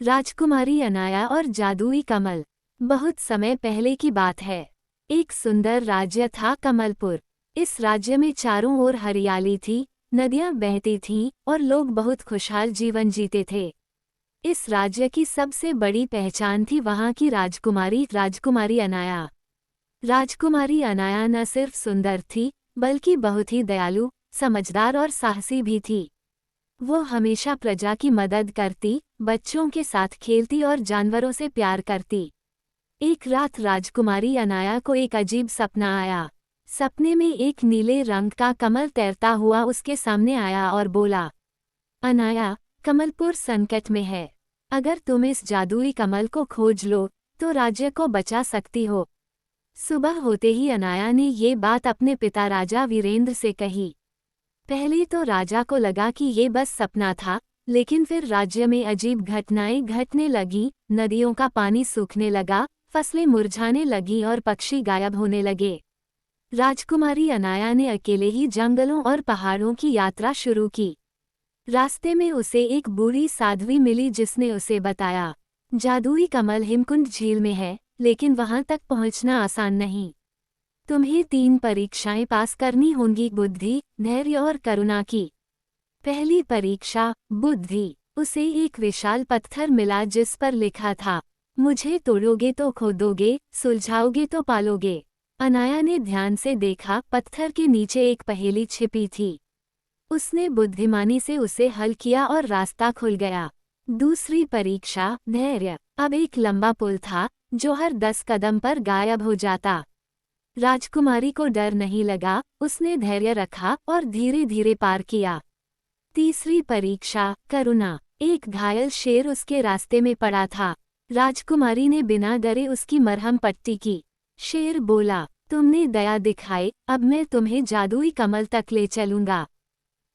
राजकुमारी अनाया और जादुई कमल। बहुत समय पहले की बात है। एक सुंदर राज्य था कमलपुर। इस राज्य में चारों ओर हरियाली थी, नदियां बहती थीं और लोग बहुत खुशहाल जीवन जीते थे। इस राज्य की सबसे बड़ी पहचान थी वहां की राजकुमारी अनाया। राजकुमारी अनाया न सिर्फ सुंदर थी, बल्कि बहुत ही दयालु, समझदार और साहसी भी थी। वो हमेशा प्रजा की मदद करती, बच्चों के साथ खेलती और जानवरों से प्यार करती। एक रात राजकुमारी अनाया को एक अजीब सपना आया। सपने में एक नीले रंग का कमल तैरता हुआ उसके सामने आया और बोला, अनाया, कमलपुर संकट में है। अगर तुम इस जादुई कमल को खोज लो, तो राज्य को बचा सकती हो। सुबह होते ही अनाया ने ये बात अपने पिता राजा वीरेंद्र से कही। पहले तो राजा को लगा कि ये बस सपना था, लेकिन फिर राज्य में अजीब घटनाएं घटने लगी। नदियों का पानी सूखने लगा, फसलें मुरझाने लगी और पक्षी गायब होने लगे। राजकुमारी अनाया ने अकेले ही जंगलों और पहाड़ों की यात्रा शुरू की। रास्ते में उसे एक बूढ़ी साध्वी मिली जिसने उसे बताया, जादुई कमल हिमकुंड झील में है, लेकिन वहां तक पहुंचना आसान नहीं। तुम्हें 3 परीक्षाएं पास करनी होंगी, बुद्धि, धैर्य और करुणा की। पहली परीक्षा, बुद्धि। उसे एक विशाल पत्थर मिला जिस पर लिखा था, मुझे तोड़ोगे तो खोदोगे, सुलझाओगे तो पालोगे। अनाया ने ध्यान से देखा, पत्थर के नीचे एक पहेली छिपी थी। उसने बुद्धिमानी से उसे हल किया और रास्ता खुल गया। दूसरी परीक्षा, धैर्य। अब एक लंबा पुल था, जो हर 10 कदम पर गायब हो जाता। राजकुमारी को डर नहीं लगा, उसने धैर्य रखा और धीरे धीरे पार किया। तीसरी परीक्षा, करुणा। एक घायल शेर उसके रास्ते में पड़ा था। राजकुमारी ने बिना डरे उसकी मरहम पट्टी की। शेर बोला, तुमने दया दिखाई, अब मैं तुम्हें जादुई कमल तक ले चलूंगा।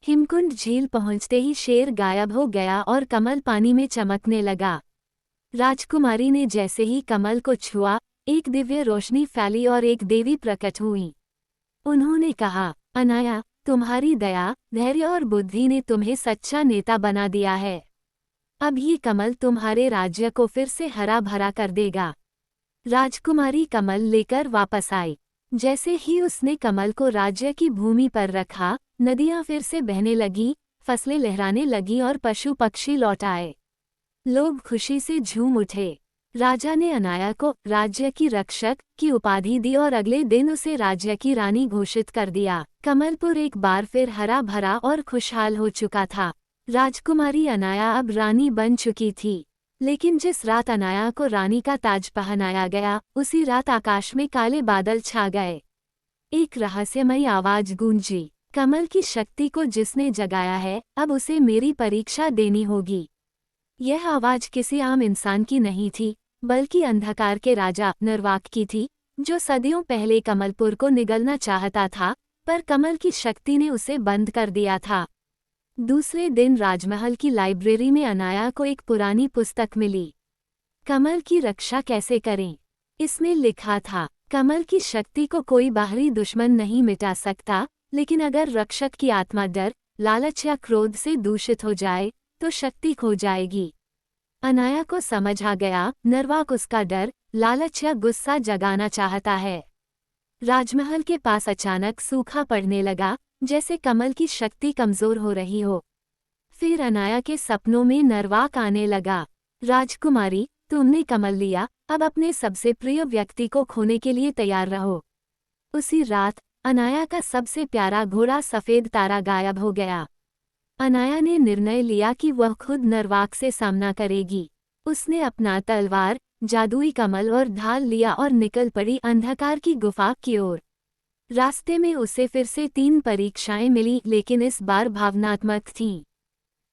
हिमकुंड झील पहुंचते ही शेर गायब हो गया और कमल पानी में चमकने लगा। राजकुमारी ने जैसे ही कमल को छुआ, एक दिव्य रोशनी फैली और एक देवी प्रकट हुई। उन्होंने कहा, अनाया, तुम्हारी दया, धैर्य और बुद्धि ने तुम्हें सच्चा नेता बना दिया है। अब ये कमल तुम्हारे राज्य को फिर से हरा भरा कर देगा। राजकुमारी कमल लेकर वापस आई। जैसे ही उसने कमल को राज्य की भूमि पर रखा, नदियां फिर से बहने लगी, फसलें लहराने लगी और पशु पक्षी लौट आए। लोग खुशी से झूम उठे। राजा ने अनाया को राज्य की रक्षक की उपाधि दी और अगले दिन उसे राज्य की रानी घोषित कर दिया। कमलपुर एक बार फिर हरा भरा और खुशहाल हो चुका था। राजकुमारी अनाया अब रानी बन चुकी थी। लेकिन जिस रात अनाया को रानी का ताज पहनाया गया, उसी रात आकाश में काले बादल छा गए। एक रहस्यमयी आवाज गूंजी, कमल की शक्ति को जिसने जगाया है, अब उसे मेरी परीक्षा देनी होगी। यह आवाज किसी आम इंसान की नहीं थी, बल्कि अंधकार के राजा निर्वाक की थी, जो सदियों पहले कमलपुर को निगलना चाहता था, पर कमल की शक्ति ने उसे बंद कर दिया था। दूसरे दिन राजमहल की लाइब्रेरी में अनाया को एक पुरानी पुस्तक मिली, कमल की रक्षा कैसे करें। इसमें लिखा था, कमल की शक्ति को कोई बाहरी दुश्मन नहीं मिटा सकता, लेकिन अगर रक्षक की आत्मा डर, लालच या क्रोध से दूषित हो जाए, तो शक्ति खो जाएगी। अनाया को समझ आ गया, निर्वाक उसका डर, लालच या गुस्सा जगाना चाहता है। राजमहल के पास अचानक सूखा पड़ने लगा, जैसे कमल की शक्ति कमजोर हो रही हो। फिर अनाया के सपनों में निर्वाक आने लगा, राजकुमारी, तुमने कमल लिया, अब अपने सबसे प्रिय व्यक्ति को खोने के लिए तैयार रहो। उसी रात अनाया का सबसे प्यारा घोड़ा सफेद तारा गायब हो गया। अनाया ने निर्णय लिया कि वह खुद निर्वाक से सामना करेगी। उसने अपना तलवार, जादुई कमल और ढाल लिया और निकल पड़ी अंधकार की गुफा की ओर। रास्ते में उसे फिर से 3 परीक्षाएं मिली, लेकिन इस बार भावनात्मक थीं।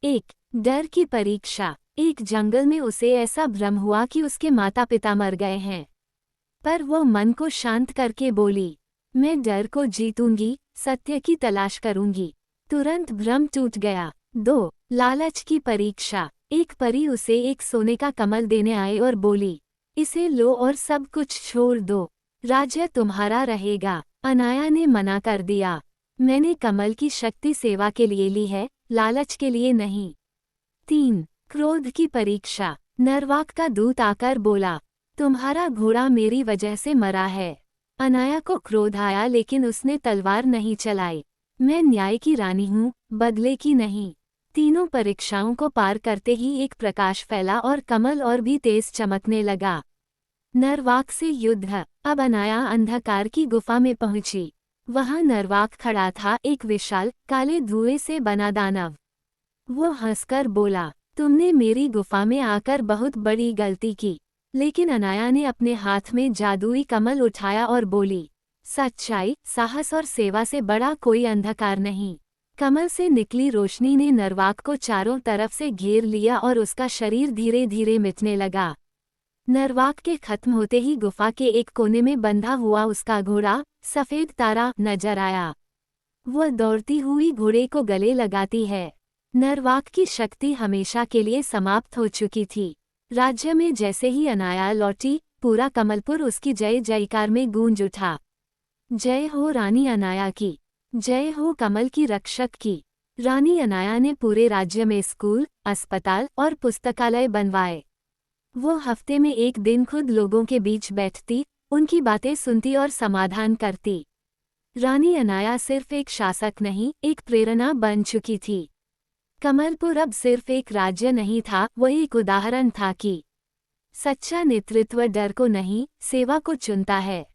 1. डर की परीक्षा। एक जंगल में उसे ऐसा भ्रम हुआ कि उसके माता पिता मर गए हैं, पर वो मन को शांत करके बोली, मैं डर को जीतूंगी, सत्य की तलाश करूंगी। तुरंत भ्रम टूट गया। 2. लालच की परीक्षा। एक परी उसे एक सोने का कमल देने आई और बोली, इसे लो और सब कुछ छोड़ दो, राज्य तुम्हारा रहेगा। अनाया ने मना कर दिया, मैंने कमल की शक्ति सेवा के लिए ली है, लालच के लिए नहीं। 3. क्रोध की परीक्षा। नरवाक का दूत आकर बोला, तुम्हारा घोड़ा मेरी वजह से मरा है। अनाया को क्रोध आया लेकिन उसने तलवार नहीं चलाई। मैं न्याय की रानी हूँ, बदले की नहीं। तीनों परीक्षाओं को पार करते ही एक प्रकाश फैला और कमल और भी तेज चमकने लगा। नरवाक से युद्ध। अब अनाया अंधकार की गुफा में पहुंची। वहां नरवाक खड़ा था, एक विशाल काले धुएं से बना दानव। वो हंसकर बोला, तुमने मेरी गुफा में आकर बहुत बड़ी गलती की। लेकिन अनाया ने अपने हाथ में जादुई कमल उठाया और बोली, सच्चाई, साहस और सेवा से बड़ा कोई अंधकार नहीं। कमल से निकली रोशनी ने नरवाक को चारों तरफ से घेर लिया और उसका शरीर धीरे धीरे मिटने लगा। नरवाक के खत्म होते ही गुफा के एक कोने में बंधा हुआ उसका घोड़ा सफेद तारा नजर आया। वह दौड़ती हुई घोड़े को गले लगाती है। नरवाक की शक्ति हमेशा के लिए समाप्त हो चुकी थी। राज्य में जैसे ही अनाया लौटी, पूरा कमलपुर उसकी जय जयकार में गूंज उठा। जय हो रानी अनाया की, जय हो कमल की रक्षक की। रानी अनाया ने पूरे राज्य में स्कूल, अस्पताल और पुस्तकालय बनवाए। वो हफ्ते में एक दिन खुद लोगों के बीच बैठती, उनकी बातें सुनती और समाधान करती। रानी अनाया सिर्फ एक शासक नहीं, एक प्रेरणा बन चुकी थी। कमलपुर अब सिर्फ एक राज्य नहीं था, वह एक उदाहरण था कि सच्चा नेतृत्व डर को नहीं, सेवा को चुनता है।